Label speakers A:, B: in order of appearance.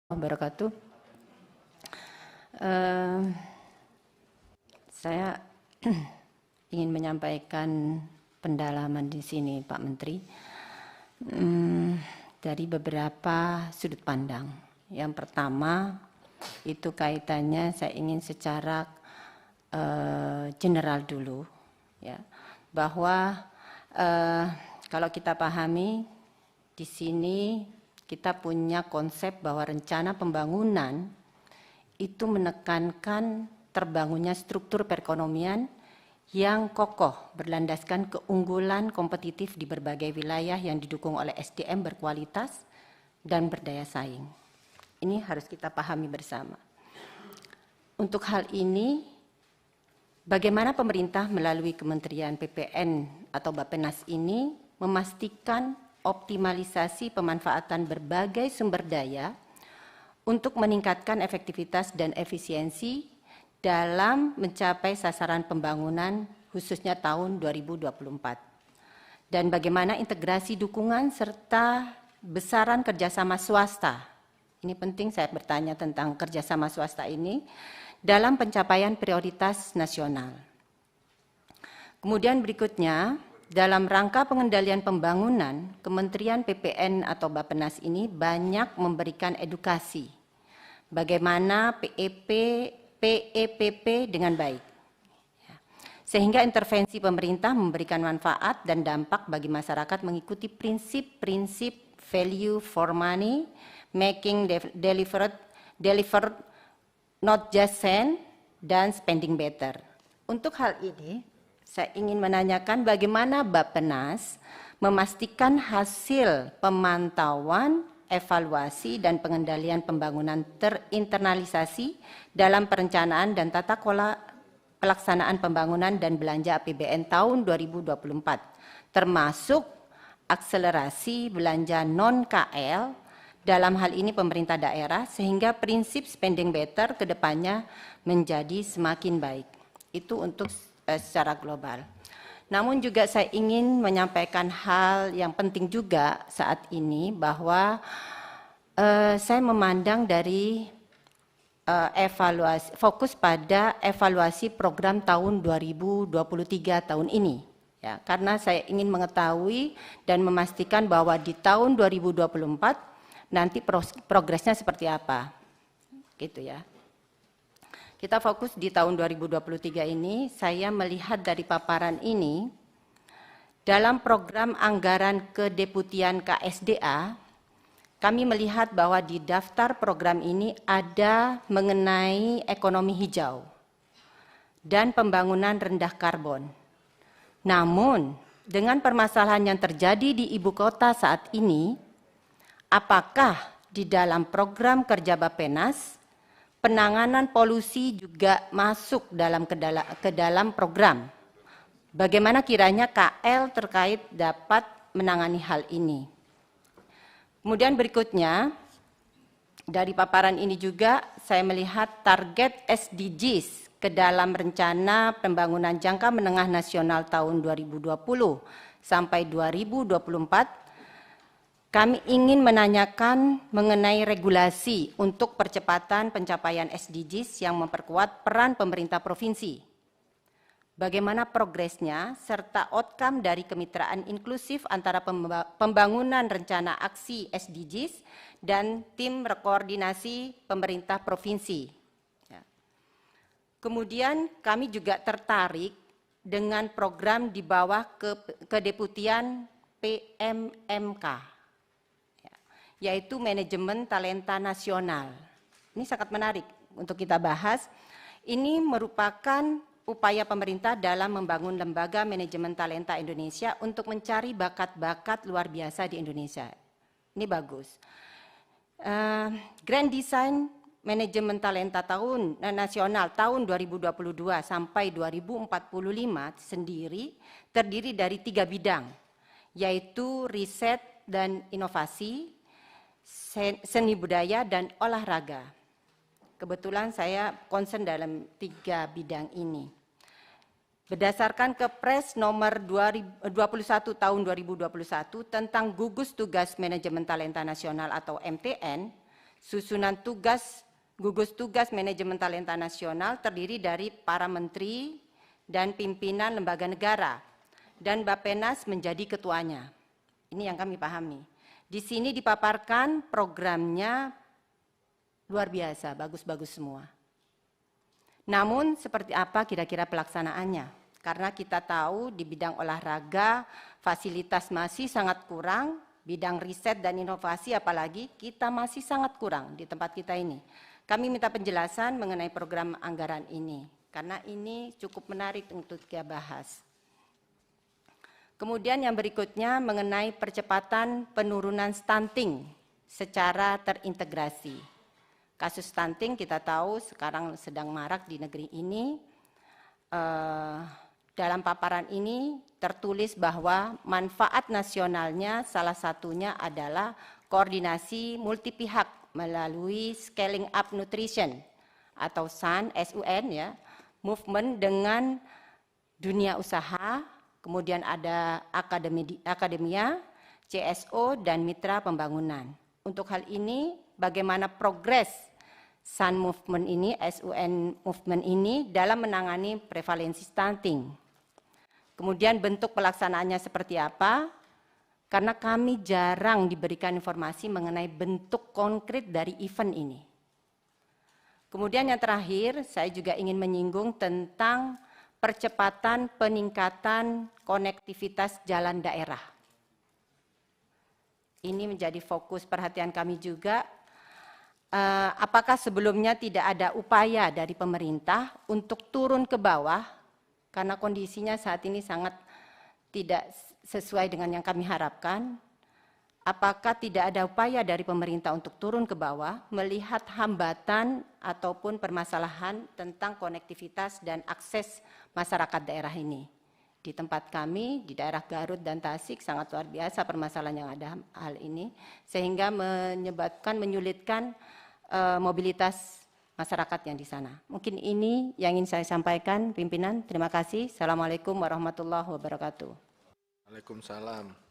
A: wabarakatuh. Saya ingin menyampaikan pendalaman di sini, Pak Menteri, dari beberapa sudut pandang. Yang pertama itu kaitannya saya ingin secara general dulu, ya, bahwa kalau kita pahami di sini kita punya konsep bahwa rencana pembangunan itu menekankan terbangunnya struktur perekonomian yang kokoh berlandaskan keunggulan kompetitif di berbagai wilayah yang didukung oleh SDM berkualitas dan berdaya saing. Ini harus kita pahami bersama. Untuk hal ini, bagaimana pemerintah melalui Kementerian PPN atau Bappenas ini memastikan optimalisasi pemanfaatan berbagai sumber daya untuk meningkatkan efektivitas dan efisiensi dalam mencapai sasaran pembangunan khususnya tahun 2024. Dan bagaimana integrasi dukungan serta besaran kerjasama swasta. Ini penting saya bertanya tentang kerjasama swasta ini dalam pencapaian prioritas nasional. Kemudian berikutnya, dalam rangka pengendalian pembangunan, Kementerian PPN atau Bappenas ini banyak memberikan edukasi bagaimana PEPP dengan baik. Sehingga intervensi pemerintah memberikan manfaat dan dampak bagi masyarakat mengikuti prinsip-prinsip value for money, making delivered not just spend, dan spending better. Untuk hal ini, saya ingin menanyakan bagaimana Bappenas memastikan hasil pemantauan, evaluasi, dan pengendalian pembangunan terinternalisasi dalam perencanaan dan tata kelola pelaksanaan pembangunan dan belanja APBN tahun 2024, termasuk akselerasi belanja non-KL dalam hal ini pemerintah daerah, sehingga prinsip spending better ke depannya menjadi semakin baik. Itu untuk secara global. Namun juga saya ingin menyampaikan hal yang penting juga saat ini bahwa saya memandang dari fokus pada evaluasi program tahun 2023 tahun ini. Ya, karena saya ingin mengetahui dan memastikan bahwa di tahun 2024 nanti progresnya seperti apa. Gitu ya. Kita fokus di tahun 2023 ini, saya melihat dari paparan ini, dalam program anggaran kedeputian KSDA, kami melihat bahwa di daftar program ini ada mengenai ekonomi hijau dan pembangunan rendah karbon. Namun, dengan permasalahan yang terjadi di ibu kota saat ini, apakah di dalam program kerja Bappenas penanganan polusi juga masuk ke dalam program? Bagaimana kiranya KL terkait dapat menangani hal ini? Kemudian berikutnya, dari paparan ini juga saya melihat target SDGs ke dalam rencana pembangunan jangka menengah nasional tahun 2020 sampai 2024. Kami ingin menanyakan mengenai regulasi untuk percepatan pencapaian SDGs yang memperkuat peran pemerintah provinsi. Bagaimana progresnya serta outcome dari kemitraan inklusif antara pembangunan rencana aksi SDGs dan tim koordinasi pemerintah provinsi. Kemudian kami juga tertarik dengan program di bawah kedeputian PMMK. Yaitu manajemen talenta nasional. Ini sangat menarik untuk kita bahas. Ini merupakan upaya pemerintah dalam membangun lembaga manajemen talenta Indonesia untuk mencari bakat-bakat luar biasa di Indonesia. Ini bagus. Grand Design Manajemen Talenta Nasional tahun 2022 sampai 2045 sendiri terdiri dari 3 bidang, yaitu riset dan inovasi, seni budaya, dan olahraga. Kebetulan saya concern dalam 3 bidang ini. Berdasarkan Kepres nomor 21 tahun 2021 tentang gugus tugas manajemen talenta nasional atau MTN, Susunan gugus tugas manajemen talenta nasional terdiri dari para menteri dan pimpinan lembaga negara, dan Bappenas menjadi ketuanya. Ini yang kami pahami. Di sini dipaparkan programnya luar biasa, bagus-bagus semua. Namun seperti apa kira-kira pelaksanaannya? Karena kita tahu di bidang olahraga fasilitas masih sangat kurang, bidang riset dan inovasi apalagi kita masih sangat kurang di tempat kita ini. Kami minta penjelasan mengenai program anggaran ini, karena ini cukup menarik untuk kita bahas. Kemudian yang berikutnya mengenai percepatan penurunan stunting secara terintegrasi. Kasus stunting kita tahu sekarang sedang marak di negeri ini. Dalam paparan ini tertulis bahwa manfaat nasionalnya salah satunya adalah koordinasi multipihak melalui Scaling Up Nutrition atau SUN ya, movement dengan dunia usaha, kemudian ada akademia, CSO, dan mitra pembangunan. Untuk hal ini, bagaimana progres SUN movement ini, SUN movement ini dalam menangani prevalensi stunting. Kemudian bentuk pelaksanaannya seperti apa? Karena kami jarang diberikan informasi mengenai bentuk konkret dari event ini. Kemudian yang terakhir, saya juga ingin menyinggung tentang percepatan peningkatan konektivitas jalan daerah. Ini menjadi fokus perhatian kami juga. Apakah sebelumnya tidak ada upaya dari pemerintah untuk turun ke bawah, karena kondisinya saat ini sangat tidak sesuai dengan yang kami harapkan. Apakah tidak ada upaya dari pemerintah untuk turun ke bawah, melihat hambatan ataupun permasalahan tentang konektivitas dan akses masyarakat daerah ini? Di tempat kami, di daerah Garut dan Tasik, sangat luar biasa permasalahan yang ada hal ini, sehingga menyulitkan mobilitas masyarakat yang di sana. Mungkin ini yang ingin saya sampaikan, pimpinan. Terima kasih. Assalamualaikum warahmatullahi wabarakatuh.
B: Waalaikumsalam.